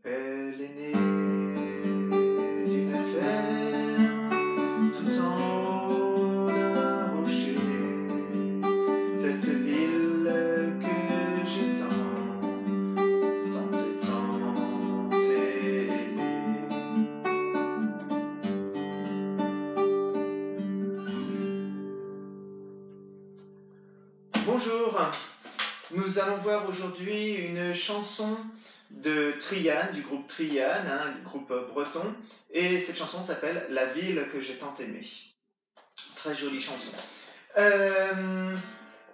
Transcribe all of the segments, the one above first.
Elle est née d'une ferme tout en haut d'un rocher, cette ville que j'ai tant aimée. Bonjour, nous allons voir aujourd'hui une chanson de Triane, du groupe Triane, du groupe breton, et cette chanson s'appelle « La ville que j'ai tant aimée ». Très jolie chanson.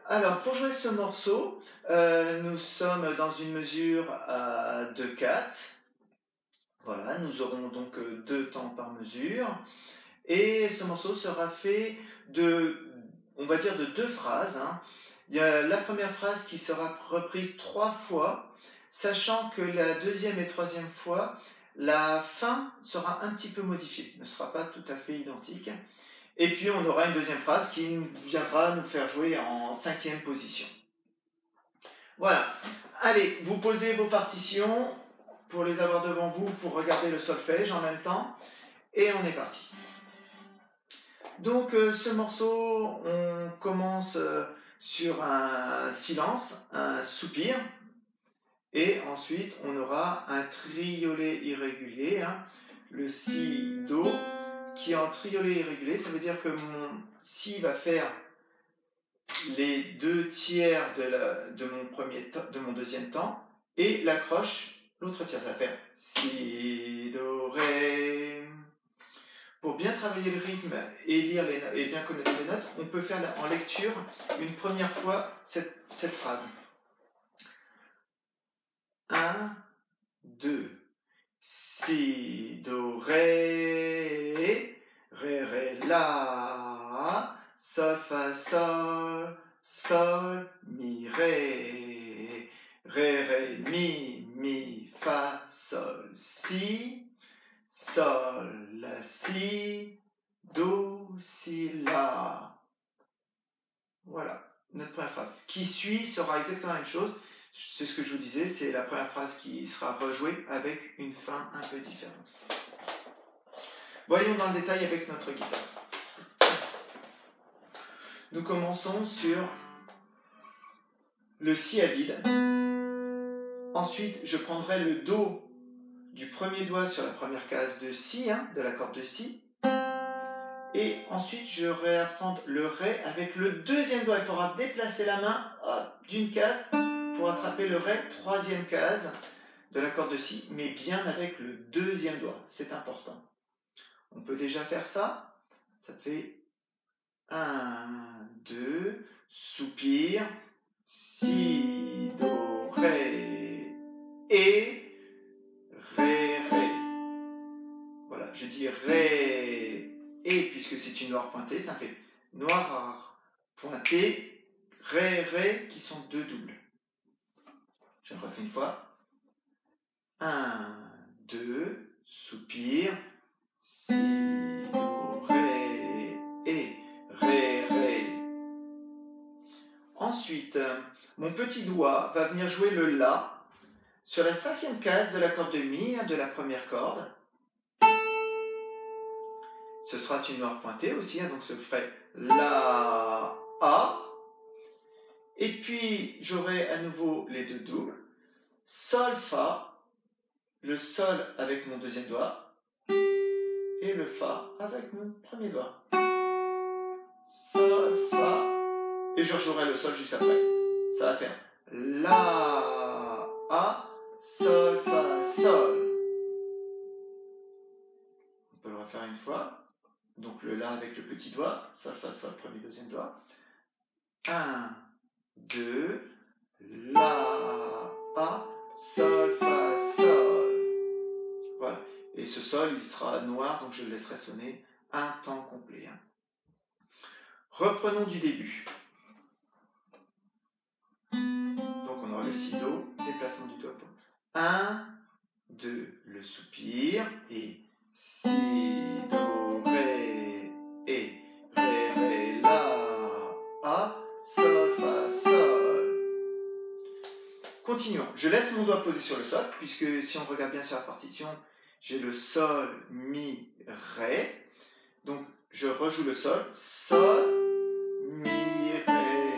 Alors, pour jouer ce morceau, nous sommes dans une mesure à 2/4. Voilà, nous aurons donc 2 temps par mesure. Et ce morceau sera fait on va dire, de 2 phrases. Il y a la première phrase qui sera reprise 3 fois, sachant que la deuxième et troisième fois, la fin sera un petit peu modifiée, ne sera pas tout à fait identique. Et puis on aura une deuxième phrase qui viendra nous faire jouer en 5e position. Voilà. Allez, vous posez vos partitions pour les avoir devant vous, pour regarder le solfège en même temps. Et on est parti. Donc ce morceau, on commence sur un silence, un soupir, et ensuite on aura un triolet irrégulier, le si, do, qui est en triolet irrégulier. Ça veut dire que mon si va faire les 2 tiers de mon deuxième temps, et l'accroche l'autre tiers. Ça va faire si, do, ré. Pour bien travailler le rythme et bien connaître les notes, on peut faire en lecture une première fois cette phrase. 1, 2, si, do, ré, ré, la, sol, fa, sol, sol, mi, ré, ré, mi, fa, sol, si, sol, la, si, do, si, la. Voilà, notre première phrase. Qui suit sera exactement la même chose. C'est ce que je vous disais, c'est la première phrase qui sera rejouée avec une fin un peu différente. Voyons dans le détail avec notre guitare. Nous commençons sur le si à vide. Ensuite, je prendrai le do du premier doigt sur la première case de si, de la corde de si. Et ensuite, je vais apprendre le ré avec le deuxième doigt. Il faudra déplacer la main d'une case pour attraper le ré, troisième case de la corde de si, mais bien avec le deuxième doigt. C'est important. On peut déjà faire ça. Ça fait 1, 2, soupir, si, do, ré, et ré, ré. Voilà, je dis ré, et puisque c'est une noire pointée, ça fait noir pointé, ré, ré, qui sont 2 doubles. Je le refais une fois. 1, 2, soupir, si, do, ré, et ré, ré. Ensuite, mon petit doigt va venir jouer le la sur la 5e case de la corde de mi, de la première corde. Ce sera une noire pointée aussi, donc je ferai la, a. Et puis, j'aurai à nouveau les 2 doubles. Sol, fa, le sol avec mon deuxième doigt, et le fa avec mon premier doigt. Sol, fa, et je rejouerai le sol juste après. Ça va faire la, a, sol, fa, sol. On peut le refaire une fois. Donc le la avec le petit doigt, sol, fa, sol, premier, deuxième doigt. 1, 2, la, a, sol, fa, sol. Voilà. Et ce sol, il sera noir, donc je le laisserai sonner un temps complet. Reprenons du début. Donc on aura le si, do, déplacement du doigt. 1, 2, le soupir, et si, do, ré, et ré, ré, la, a, sol, fa, sol. Continuons. Je laisse mon doigt posé sur le sol, puisque si on regarde bien sur la partition, j'ai le sol, mi, ré. Donc, je rejoue le sol, sol, mi, ré.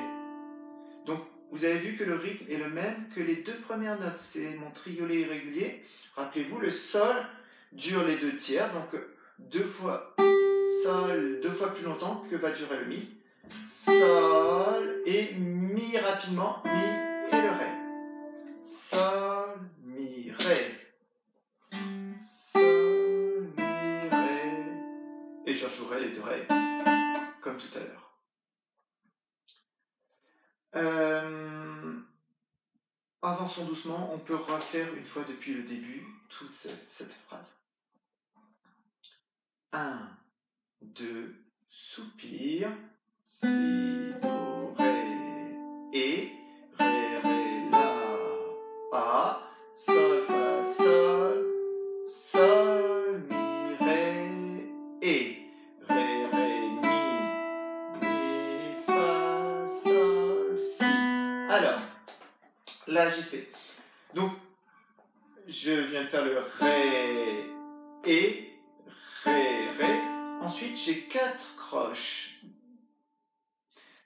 Donc, vous avez vu que le rythme est le même que les deux premières notes. C'est mon triolet irrégulier. Rappelez-vous, le sol dure les 2/3, donc 2 fois sol, 2 fois plus longtemps que va durer le mi. Sol et mi rapidement, mi et le ré. Sol, mi, ré. Sol, mi, ré. Et je rejouerai les deux ré, comme tout à l'heure. Avançons doucement, on peut refaire une fois depuis le début toute cette phrase. 1, 2, soupir, si, do, ré, et, ré, ré, la, a, sol, fa, sol, sol, mi, ré, et, ré, ré, mi, fa, sol, si. Alors, là j'ai fait. Donc, je viens de faire le ré, et, ré, ré. Ensuite, j'ai 4 croches.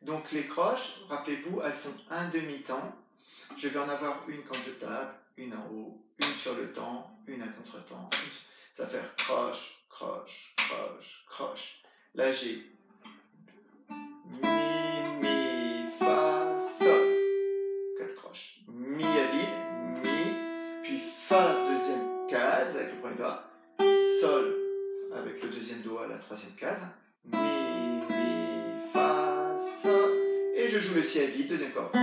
Donc, les croches, rappelez-vous, elles font un demi-temps. Je vais en avoir une quand je tape, une en haut, une sur le temps, une à contre-temps. Ça va faire croche, croche, croche, croche. Là, j'ai mi, fa, sol. 4 croches. Mi à vide, mi, puis fa, deuxième case avec le premier doigt, sol avec le deuxième doigt, la troisième case, mi, fa, sol, et je joue le si à vide, deuxième corde, si.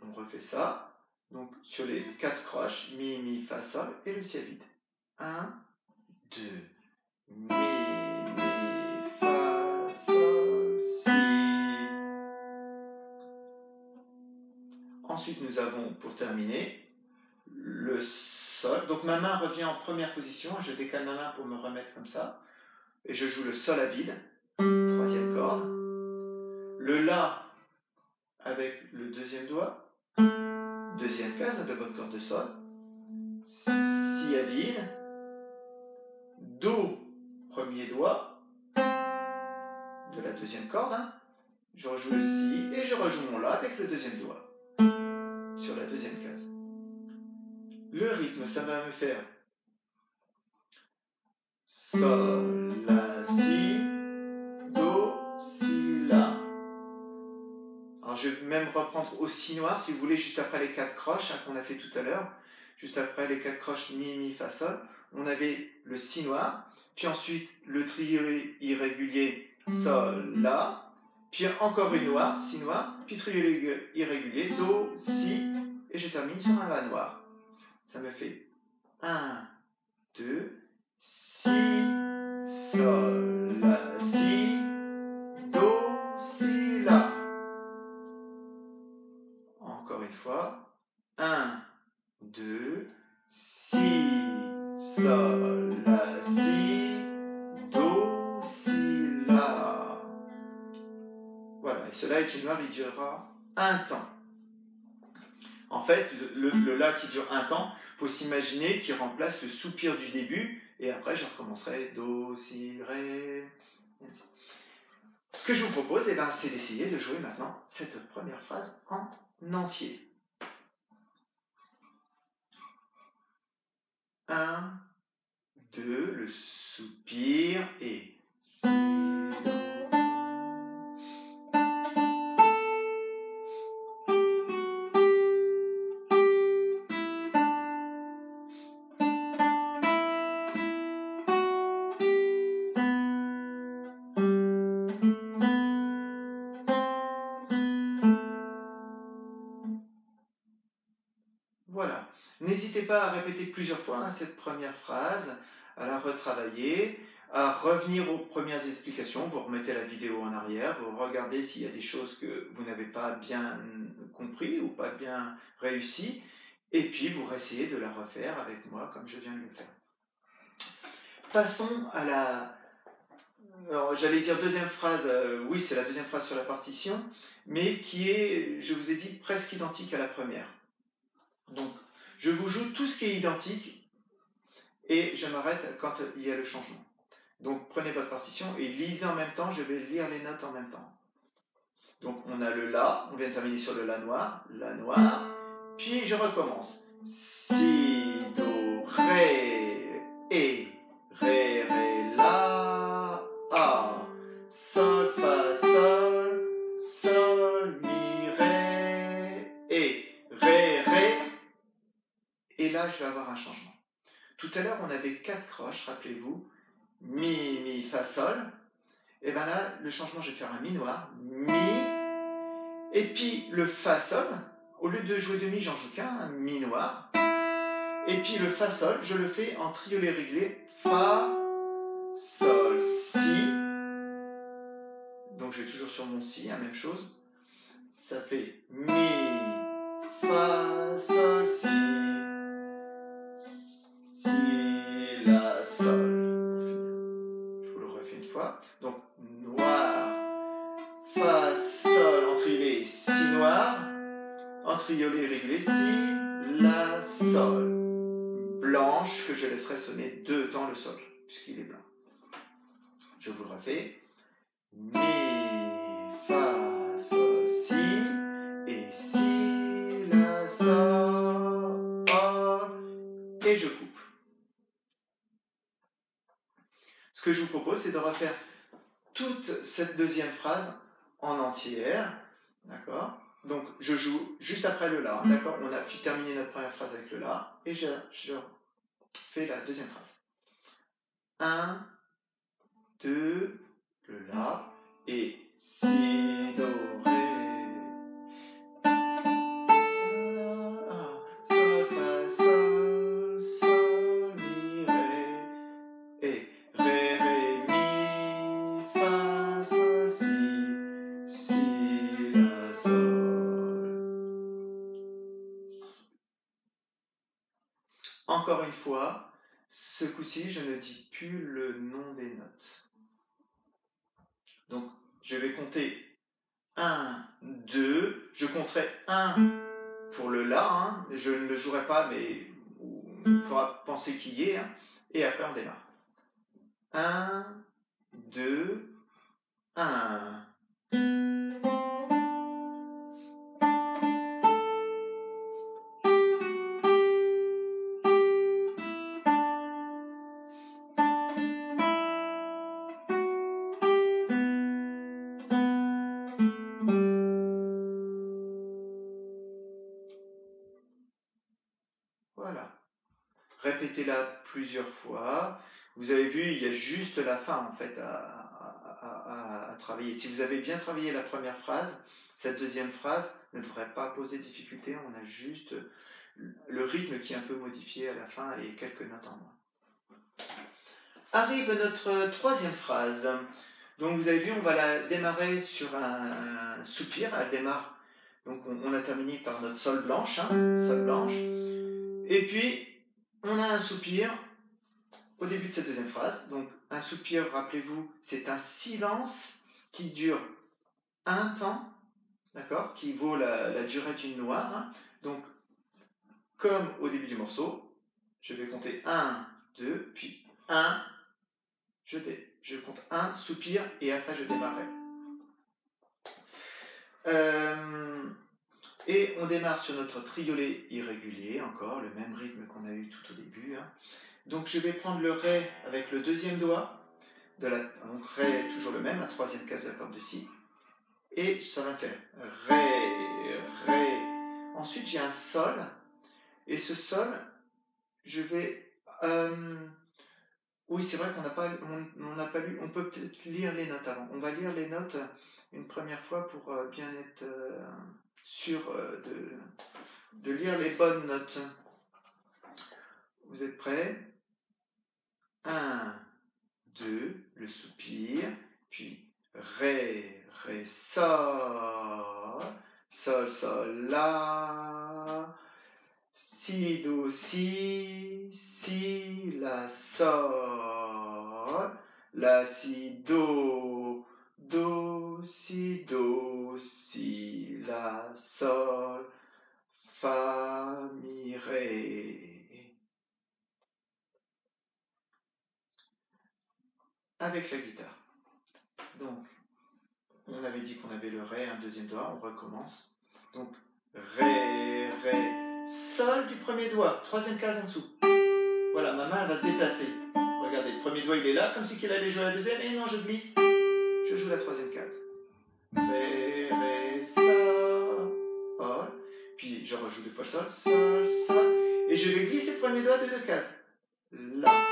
On refait ça. Donc sur les 4 croches, mi, fa, sol, et le si à vide. 1, 2, mi, fa, sol, si. Ensuite, nous avons, pour terminer, le sol. Donc ma main revient en première position. Je décale ma main pour me remettre comme ça. Et je joue le sol à vide, troisième corde. Le la avec le deuxième doigt, deuxième case de votre corde de sol. Si à vide. Do, premier doigt de la deuxième corde. Je rejoue le si et je rejoue mon la avec le deuxième doigt sur la deuxième case. Le rythme, ça va me faire sol, la, si, do, si, la. Alors je vais même reprendre au si noir si vous voulez, juste après les 4 croches qu'on a fait tout à l'heure. Juste après les 4 croches mi, fa, sol, on avait le si noir, puis ensuite le triolet irrégulier sol, la, puis encore une noire, si noir, puis triolet irrégulier, do, si, et je termine sur un la noir. Ça me fait 1, 2, si, sol, la, si, do, si, la. Encore une fois. 1, 2, si, sol, la, si, do, si, la. Voilà, et cela est une noire, il durera un temps. En fait, le la qui dure un temps, il faut s'imaginer qu'il remplace le soupir du début, et après je recommencerai do, si, ré, ainsi. Ce que je vous propose, c'est d'essayer de jouer maintenant cette première phrase en entier. 1, 2, le soupir et si, do. Voilà. N'hésitez pas à répéter plusieurs fois cette première phrase, à la retravailler, à revenir aux premières explications. Vous remettez la vidéo en arrière, vous regardez s'il y a des choses que vous n'avez pas bien compris ou pas bien réussi, et puis vous essayez de la refaire avec moi comme je viens de le faire. Passons à la j'allais dire deuxième phrase, oui, c'est la deuxième phrase sur la partition, mais qui est, je vous ai dit, presque identique à la première. Donc, je vous joue tout ce qui est identique et je m'arrête quand il y a le changement. Donc, prenez votre partition et lisez en même temps, je vais lire les notes en même temps. Donc, on a le La, on vient de terminer sur le La noir, puis je recommence. Si, Do, Ré, et, Ré, Ré, La, A, Sol, Fa, Sol, Sol, Mi, Ré, et, Ré, Ré, et là je vais avoir un changement. Tout à l'heure on avait 4 croches, rappelez-vous, Mi, Mi, Fa, Sol, et bien là le changement je vais faire un Mi noir, Mi, et puis le Fa, Sol, au lieu de jouer de Mi, j'en joue qu'un, un Mi noir. Et puis le Fa, Sol, je le fais en triolet réglé. Fa, Sol, Si. Donc je vais toujours sur mon Si, la même chose. Ça fait Mi, Fa, Sol, Si. Si, La, Sol. Je vous le refais une fois. Donc noir, Fa, Sol, en triolet, Si noir. En triolet réglé, Si, La, Sol. Blanche que je laisserai sonner 2 temps le Sol, puisqu'il est blanc. Je vous le refais. Mi, Fa, Sol, Si, et Si, La, Sol, et je coupe. Ce que je vous propose, c'est de refaire toute cette deuxième phrase en entière, d'accord? Donc, je joue juste après le La, d'accord? On a terminé notre première phrase avec le La, et je fais la deuxième phrase. 1, 2, le La, et Si, Do, Ré, Sol, Fa, Sol, Sol, Mi, Ré, et Ré, Ré, Mi, Fa, Sol, Si, Si, La, Sol. Encore une fois, ce coup-ci, je ne dis plus le nom des notes. Donc, je vais compter 1, 2, je compterai 1 pour le La, hein. Je ne le jouerai pas, mais il faudra penser qu'il y est, hein. Et après on démarre. 1, 2, 1. Voilà. Répétez-la plusieurs fois. Vous avez vu, il y a juste la fin en fait à travailler. Si vous avez bien travaillé la première phrase, cette deuxième phrase ne devrait pas poser de difficulté. On a juste le rythme qui est un peu modifié à la fin et quelques notes en moins. Arrive notre troisième phrase. Donc vous avez vu, on va la démarrer sur un soupir. Elle démarre. Donc on a terminé par notre Sol blanche, hein, Sol blanche. Et puis on a un soupir au début de cette deuxième phrase. Donc un soupir, rappelez-vous, c'est un silence qui dure un temps, d'accord, qui vaut la durée d'une noire. Hein. Donc comme au début du morceau, je vais compter 1, 2, puis 1, je compte 1, soupir, et après je démarrerai. Et on démarre sur notre triolet irrégulier, encore le même rythme qu'on a eu tout au début. Hein. Donc je vais prendre le Ré avec le deuxième doigt, donc Ré est toujours le même, la troisième case de la corde de Si, et ça va me faire Ré, Ré. Ensuite j'ai un Sol, et ce Sol, je vais... oui, c'est vrai qu'on n'a pas lu, on peut peut-être lire les notes avant. On va lire les notes une première fois pour bien être sûr de lire les bonnes notes. Vous êtes prêts? 1, 2, le soupir, puis Ré, Ré, Sol, Sol, Sol, La, Si, Do, Si, Si, La, Sol, la, si, do, si, la, sol, fa, mi, ré. Avec la guitare. Donc, on avait dit qu'on avait le ré, un deuxième doigt, on recommence. Donc, ré, ré, sol du premier doigt, troisième case en dessous. Voilà, ma main elle va se déplacer. Regardez, le premier doigt il est là, comme si qu'il allait jouer la deuxième, et non, je glisse, je joue la troisième case. Ré, ré, sol, puis je rejoue deux fois le sol, sol, sol, et je vais glisser le premier doigt de deux cases. La.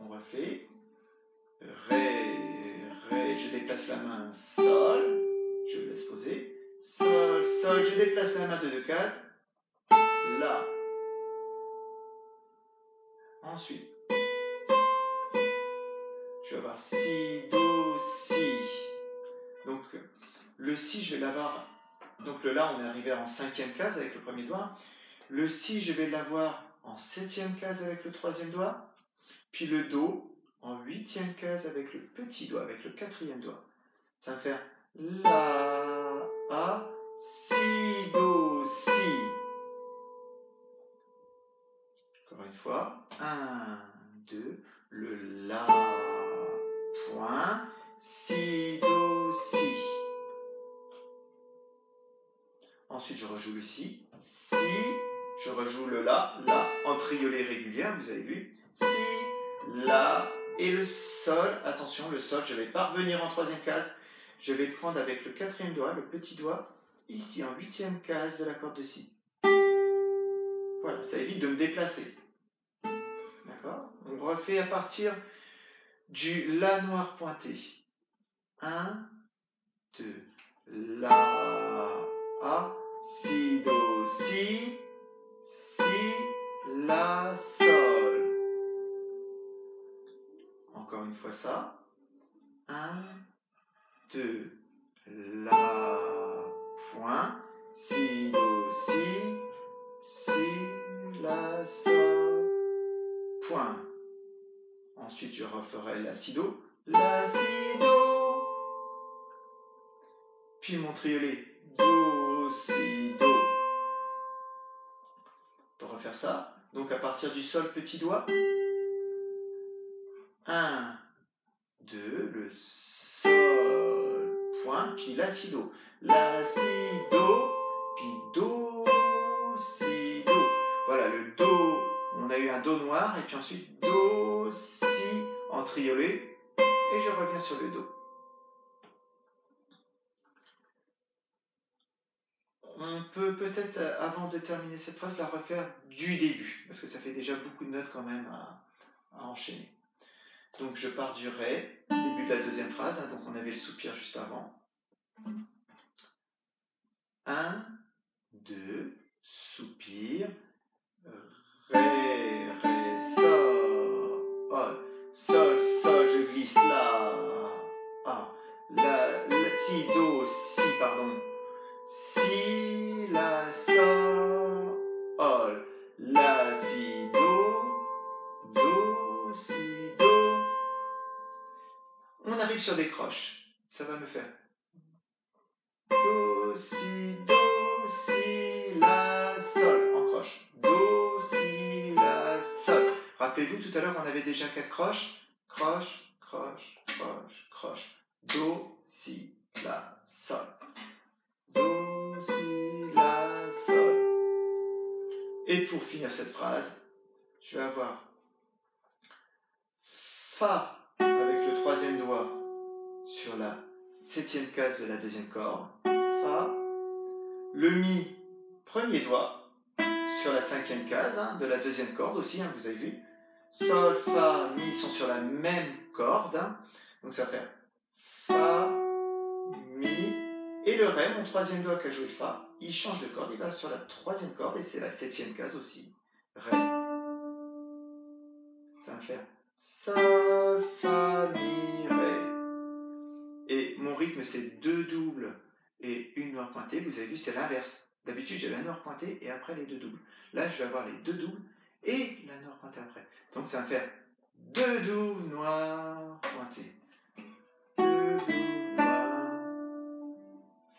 On refait. Ré, ré, je déplace la main, sol, je le laisse poser, sol, sol, je déplace la main de deux cases, la. Ensuite, je vais avoir si, do, si. Donc, le si, je vais l'avoir, donc le la, on est arrivé en cinquième case avec le premier doigt. Le si, je vais l'avoir en septième case avec le troisième doigt. Puis le do, en huitième case avec le petit doigt, avec le quatrième doigt. Ça va me faire la, a, si, do, si. Encore une fois. 1, 2, le la, point, si, do, si. Ensuite, je rejoue le si, je rejoue le la, en triolet régulier, vous avez vu. Si, la, et le sol, attention, le sol, je ne vais pas revenir en troisième case, je vais le prendre avec le quatrième doigt, le petit doigt, ici en huitième case de la corde de si. Voilà, ça évite de me déplacer. D'accord? On refait à partir du la noir pointé. 1, 2, la, a, si, do, si, la, sol. Encore une fois ça. 1, 2, la, point, si, do, si, la, sol, point. Ensuite, je referai la, si, do, puis mon triolet, do, si, do. Pour refaire ça, donc à partir du sol, petit doigt, 1, 2, le sol, point, puis la, si, do, puis do, si, do. Voilà, le do, on a eu un do noir, et puis ensuite do, si, en triolet, et je reviens sur le do. On peut peut-être, avant de terminer cette phrase, la refaire du début, parce que ça fait déjà beaucoup de notes quand même à enchaîner. Donc je pars du ré, début de la deuxième phrase, donc on avait le soupir juste avant. 1, 2, soupir, ré, ré, sol, sol, sol, je glisse la, si, do, si, pardon, si, la, sol, la, si, do, si, do. On arrive sur des croches. Ça va me faire do, si, la, sol, en croche. Do, si, la, sol. Rappelez-vous, tout à l'heure, on avait déjà 4 croches. Croche, croche, croche, croche. Do, si, la, sol. Do, si, la, sol. Et pour finir cette phrase, je vais avoir Fa avec le troisième doigt sur la septième case de la deuxième corde. Fa. Le Mi, premier doigt sur la cinquième case de la deuxième corde aussi, vous avez vu. Sol, Fa, Mi sont sur la même corde. Donc ça va faire Fa, Mi. Et le Ré, mon troisième doigt qui a joué le Fa, il change de corde, il va sur la troisième corde et c'est la septième case aussi. Ré. Ça va faire Sol, Fa, Mi, Ré. Et mon rythme, c'est 2 doubles et une noire pointée. Vous avez vu, c'est l'inverse. D'habitude, j'ai la noire pointée et après les 2 doubles. Là, je vais avoir les 2 doubles et la noire pointée après. Donc ça va faire deux do noir pointé. Deux do noir,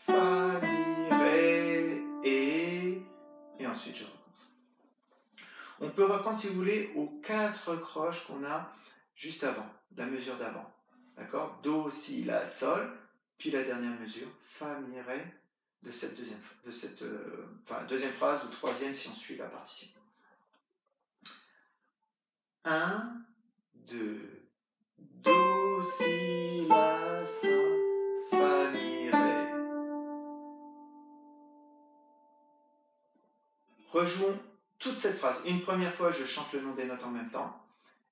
fa, mi, ré, et ensuite je recommence. On peut reprendre si vous voulez aux 4 croches qu'on a juste avant, la mesure d'avant. D'accord? Do, si, la, sol, puis la dernière mesure, fa, mi, ré, de cette deuxième phrase ou troisième si on suit la partition. 1, 2, do, si, la, sol, fa, mi, ré. Rejouons toute cette phrase. Une première fois, je chante le nom des notes en même temps.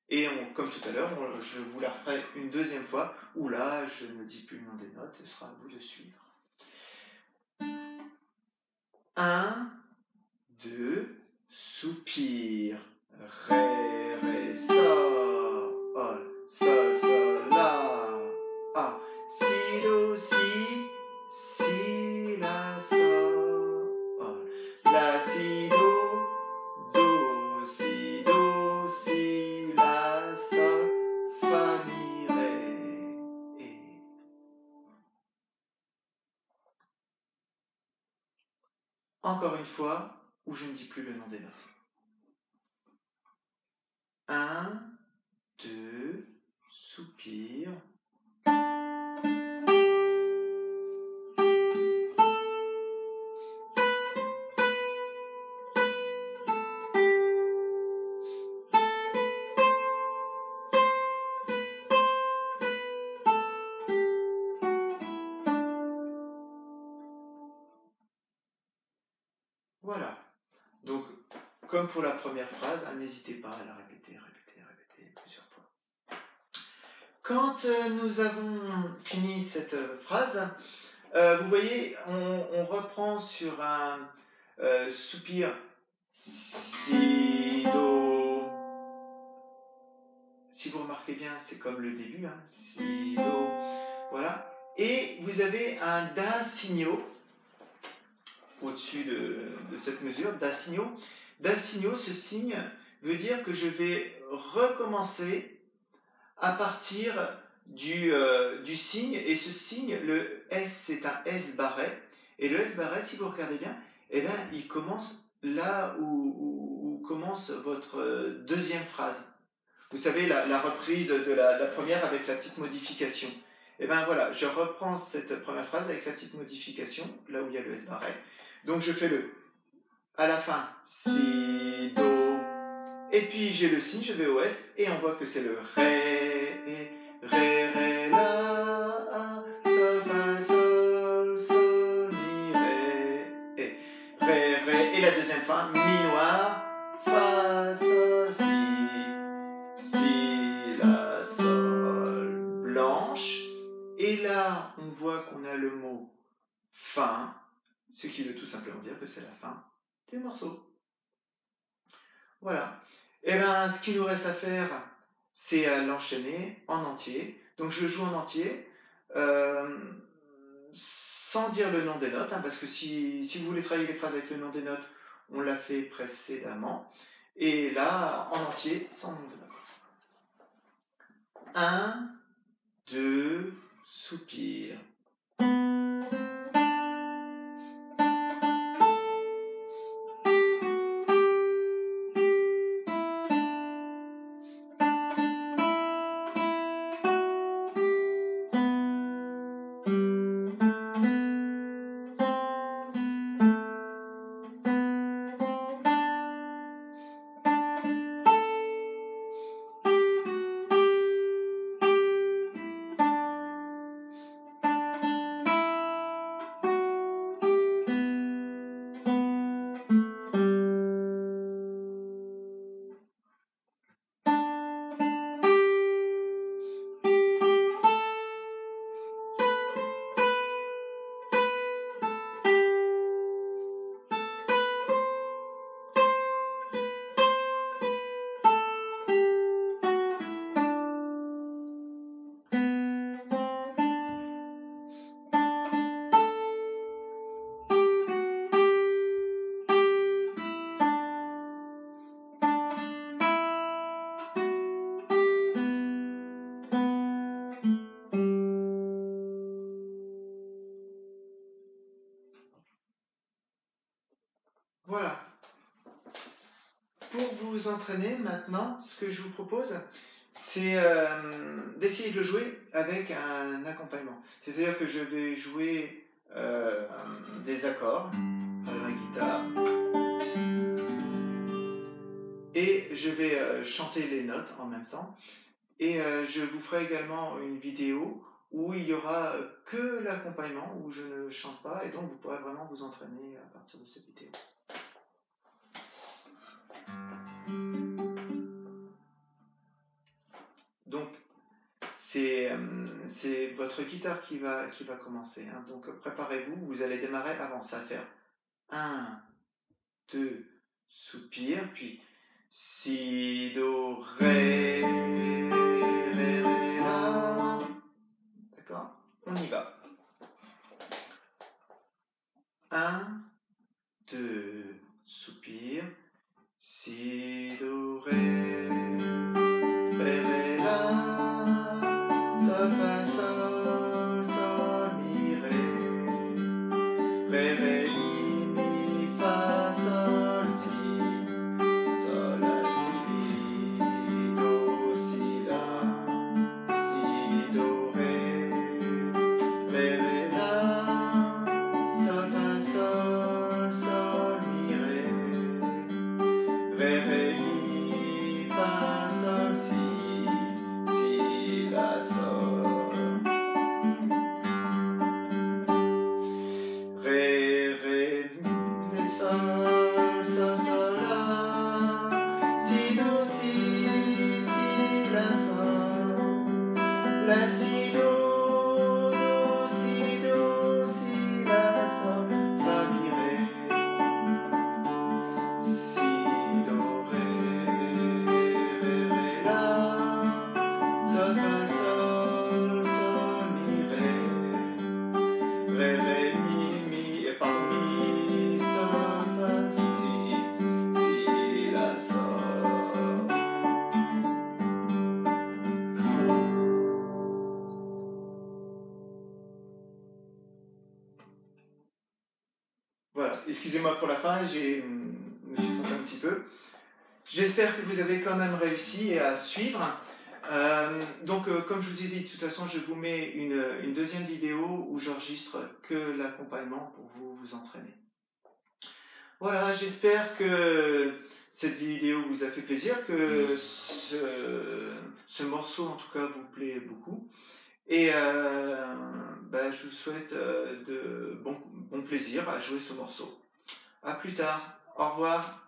Et comme tout à l'heure, je vous la referai une deuxième fois, où là, je ne dis plus le nom des notes, et ce sera à vous de suivre. 1, 2, soupir, ré, ré, sol, sol, sol, la, a, si, do, si, la, sol, la, si, do, si, la, sol, fa, mi, ré, et. Encore une fois, où je ne dis plus le nom des notes. 1, 2, soupir. Voilà. Donc, comme pour la première phrase, n'hésitez pas à la répéter plusieurs fois. Quand nous avons fini cette phrase, vous voyez, on reprend sur un soupir, si, do. Si vous remarquez bien, c'est comme le début, hein, si, do, voilà. Et vous avez un da-signo au-dessus de cette mesure, da-signo. Da-signo, ce signe veut dire que je vais recommencer à partir du signe, et ce signe, le S, c'est un S barré, et le S barré, si vous regardez bien, eh bien, il commence là où commence votre deuxième phrase. Vous savez, la reprise de la première avec la petite modification. Et bien voilà, je reprends cette première phrase avec la petite modification, là où il y a le S barré. Donc je fais à la fin, si, do, et puis j'ai le signe, je vais au S, et on voit que c'est le ré, ré, la, sol, fa, sol, mi, ré, et la deuxième fin, mi noir, fa, sol, si, la, sol, blanche, et là on voit qu'on a le mot fin, ce qui veut tout simplement dire que c'est la fin du morceau. Voilà. Et bien, ce qu'il nous reste à faire, c'est l'enchaîner en entier. Donc je le joue en entier, sans dire le nom des notes, hein, parce que si vous voulez travailler les phrases avec le nom des notes, on l'a fait précédemment. Et là, en entier, sans nom de notes. 1, 2, soupir. Voilà. Pour vous entraîner maintenant, ce que je vous propose, c'est d'essayer de le jouer avec un accompagnement. C'est-à-dire que je vais jouer des accords à la guitare et je vais chanter les notes en même temps. Et je vous ferai également une vidéo où il y aura que l'accompagnement, où je ne chante pas, et donc vous pourrez vraiment vous entraîner à partir de cette vidéo. Donc, c'est votre guitare qui va commencer. Hein. Donc, préparez-vous, vous allez démarrer avant. Ça va faire 1, 2, soupir, puis si, do, ré, ré, ré, la. D'accord? On y va. 1, 2, soupir, si, do, ré, ré, ré, la, sol, fa, sol, sol, mi, ré, ré, mi, fa, sol, si, sol, la, si, do, si, la, si, do, ré, ré, la, sol, fa, sol, sol, mi, ré, mi, fa, sol, si, la, sol. Ré, mi, sol, sol, sol, la, si, do, si, la, sol, la, si, do, si, la, sol, fa, mi, ré, si, do, ré, la, sol, fa, sol, sol, mi, ré, mi, pardon, mi, sol, fa, si, la, sol. Voilà, excusez-moi pour la fin, je me suis trompé un petit peu. J'espère que vous avez quand même réussi à suivre. Donc, comme je vous ai dit, de toute façon, je vous mets une deuxième vidéo où j'enregistre que l'accompagnement pour vous entraîner. Voilà, j'espère que cette vidéo vous a fait plaisir, que ce morceau en tout cas vous plaît beaucoup. Et je vous souhaite de bon plaisir à jouer ce morceau. A plus tard, au revoir.